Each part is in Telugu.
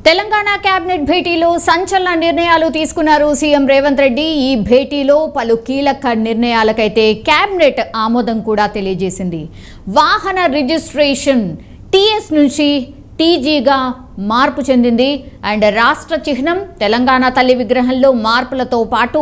తెలంగాణ కేబినెట్ భేటీలో సంచలన నిర్ణయాలు తీసుకున్నారు సీఎం రేవంత్ రెడ్డి. ఈ భేటీలో పలు కీలక నిర్ణయాలకైతే కేబినెట్ ఆమోదం కూడా తెలియజేసింది. వాహన రిజిస్ట్రేషన్ టీఎస్ నుంచి టీజీగా మార్పు చెందింది. అండ్ రాష్ట్ర చిహ్నం తెలంగాణ తల్లి విగ్రహంలో మార్పులతో పాటు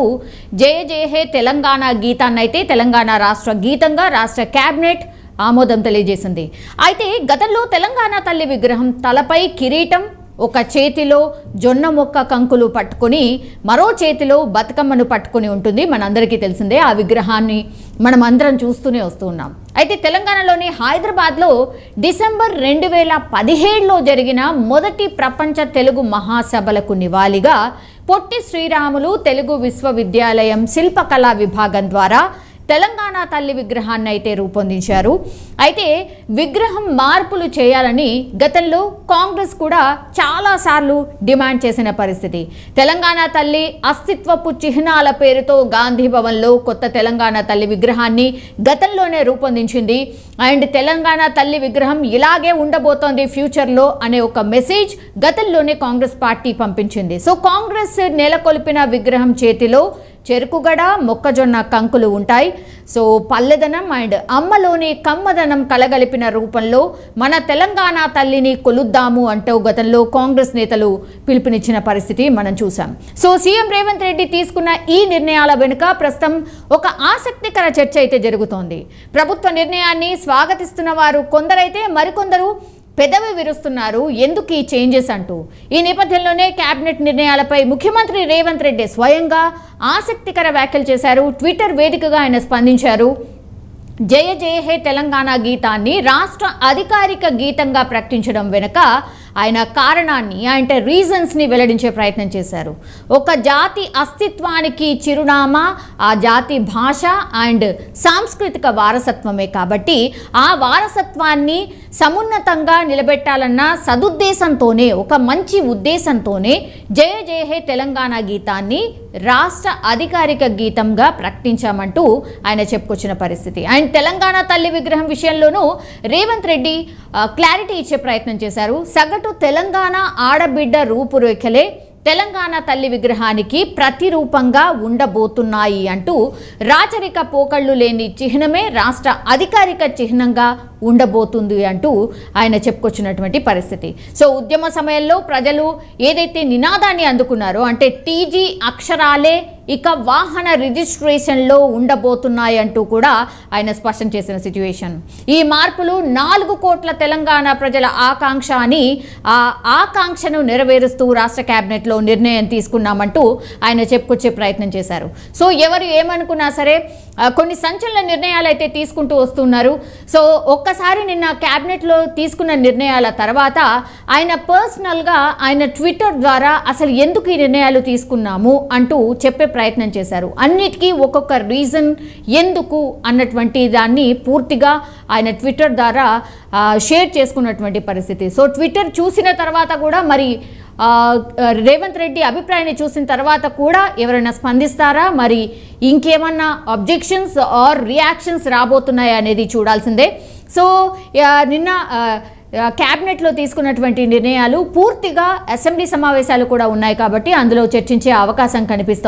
జయ జయ హే తెలంగాణ గీతాన్ని అయితే తెలంగాణ రాష్ట్ర గీతంగా రాష్ట్ర కేబినెట్ ఆమోదం తెలియజేసింది. అయితే గతంలో తెలంగాణ తల్లి విగ్రహం తలపై కిరీటం, ఒక చేతిలో జొన్న మొక్క కంకులు పట్టుకొని మరో చేతిలో బతుకమ్మను పట్టుకొని ఉంటుంది. మనందరికీ తెలిసిందే. ఆ విగ్రహాన్ని మనం అందరం చూస్తూనే వస్తూ ఉన్నాం. అయితే తెలంగాణలోని హైదరాబాద్లో డిసెంబర్ 2017లో జరిగిన మొదటి ప్రపంచ తెలుగు మహాసభలకు నివాళిగా పొట్టి శ్రీరాములు తెలుగు విశ్వవిద్యాలయం శిల్పకళా విభాగం ద్వారా తెలంగాణ తల్లి విగ్రహాన్ని అయితే రూపొందించారు. అయితే విగ్రహం మార్పులు చేయాలని గతంలో కాంగ్రెస్ కూడా చాలాసార్లు డిమాండ్ చేసిన పరిస్థితి. తెలంగాణ తల్లి అస్తిత్వపు చిహ్నాల పేరుతో గాంధీ భవన్లో కొత్త తెలంగాణ తల్లి విగ్రహాన్ని గతంలోనే రూపొందించింది. అండ్ తెలంగాణ తల్లి విగ్రహం ఇలాగే ఉండబోతోంది ఫ్యూచర్లో అనే ఒక మెసేజ్ గతంలోనే కాంగ్రెస్ పార్టీ పంపించింది. సో కాంగ్రెస్ నెలకొల్పిన విగ్రహం చేతిలో చెరుకుగడ, మొక్కజొన్న కంకులు ఉంటాయి. సో పల్లెదనం అండ్ అమ్మలోని కమ్మదనం కలగలిపిన రూపంలో మన తెలంగాణ తల్లిని కొలుద్దాము అంటూ గతంలో కాంగ్రెస్ నేతలు పిలుపునిచ్చిన పరిస్థితి మనం చూసాం. సో సీఎం రేవంత్ రెడ్డి తీసుకున్న ఈ నిర్ణయాల వెనుక ప్రస్తుతం ఒక ఆసక్తికర చర్చ అయితే జరుగుతోంది. ప్రభుత్వ నిర్ణయాన్ని స్వాగతిస్తున్న వారు కొందరైతే మరికొందరు పెదవి విరుస్తున్నారు. ఎందుకు ఈ చేంజెస్ అంటూ. ఈ నేపథ్యంలోనే కేబినెట్ నిర్ణయాలపై ముఖ్యమంత్రి రేవంత్ రెడ్డి స్వయంగా ఆసక్తికర వ్యాఖ్యలు చేశారు. ట్విట్టర్ వేదికగా ఆయన స్పందించారు. జయ జయ హే తెలంగాణ గీతాన్ని రాష్ట్ర అధికారిక గీతంగా ప్రకటించడం వెనుక ఆయన కారణాన్ని అంటే రీజన్స్ని వెల్లడించే ప్రయత్నం చేశారు. ఒక జాతి అస్తిత్వానికి చిరునామా ఆ జాతి భాష అండ్ సాంస్కృతిక వారసత్వమే. కాబట్టి ఆ వారసత్వాన్ని సమున్నతంగా నిలబెట్టాలన్న సదుద్దేశంతోనే, ఒక మంచి ఉద్దేశంతోనే జయ జయ హే తెలంగాణ గీతాన్ని రాష్ట్ర అధికారిక గీతంగా ప్రకటించామంటూ ఆయన చెప్పుకొచ్చిన పరిస్థితి. అండ్ తెలంగాణ తల్లి విగ్రహం విషయంలోనూ రేవంత్ రెడ్డి క్లారిటీ ఇచ్చే ప్రయత్నం చేశారు. సగటు తెలంగాణ ఆడబిడ్డ రూపురేఖలే తెలంగాణ తల్లి విగ్రహానికి ప్రతిరూపంగా ఉండబోతున్నాయి అంటూ రాచరిక పోకళ్ళు లేని చిహ్నమే రాష్ట్ర అధికారిక చిహ్నంగా ఉండబోతుంది అంటూ ఆయన చెప్పుకొచ్చినటువంటి పరిస్థితి. సో ఉద్యమ సమయంలో ప్రజలు ఏదైతే నినాదాన్ని అందుకున్నారో అంటే టీజీ అక్షరాలే ఇక వాహన రిజిస్ట్రేషన్లో ఉండబోతున్నాయి అంటూ కూడా ఆయన స్పష్టం చేసిన సిచ్యువేషన్. ఈ మార్పులు 4 కోట్ల తెలంగాణ ప్రజల ఆకాంక్ష అని, ఆ ఆకాంక్షను నెరవేరుస్తూ రాష్ట్ర కేబినెట్లో నిర్ణయం తీసుకున్నామంటూ ఆయన చెప్పుకొచ్చే ప్రయత్నం చేశారు. సో ఎవరు ఏమనుకున్నా సరే కొన్ని సంచలన నిర్ణయాలు అయితే తీసుకుంటూ వస్తున్నారు. సో ఒక్కసారి నిన్న కేబినెట్లో తీసుకున్న నిర్ణయాల తర్వాత ఆయన పర్సనల్గా ఆయన ట్విట్టర్ ద్వారా అసలు ఎందుకు ఈ నిర్ణయాలు తీసుకున్నాము అంటూ చెప్పే ప్రయత్నం చేశారు. అన్నిటికీ ఒక్కొక్క రీజన్ ఎందుకు అన్నటువంటి దాన్ని పూర్తిగా ఆయన ట్విట్టర్ ద్వారా షేర్ చేసుకున్నటువంటి పరిస్థితి. సో ట్విట్టర్ చూసిన తర్వాత కూడా మరి రేవంత్ రెడ్డి అభిప్రాయాన్ని చూసిన తర్వాత కూడా ఎవరైనా స్పందిస్తారా, మరి ఇంకేమన్నా అబ్జెక్షన్స్ ఆర్ రియాక్షన్స్ రాబోతున్నాయా అనేది చూడాల్సిందే. సో నిన్న క్యాబినెట్లో తీసుకున్నటువంటి నిర్ణయాలు పూర్తిగా అసెంబ్లీ సమావేశాలు కూడా ఉన్నాయి కాబట్టి అందులో చర్చించే అవకాశం కనిపిస్తోంది.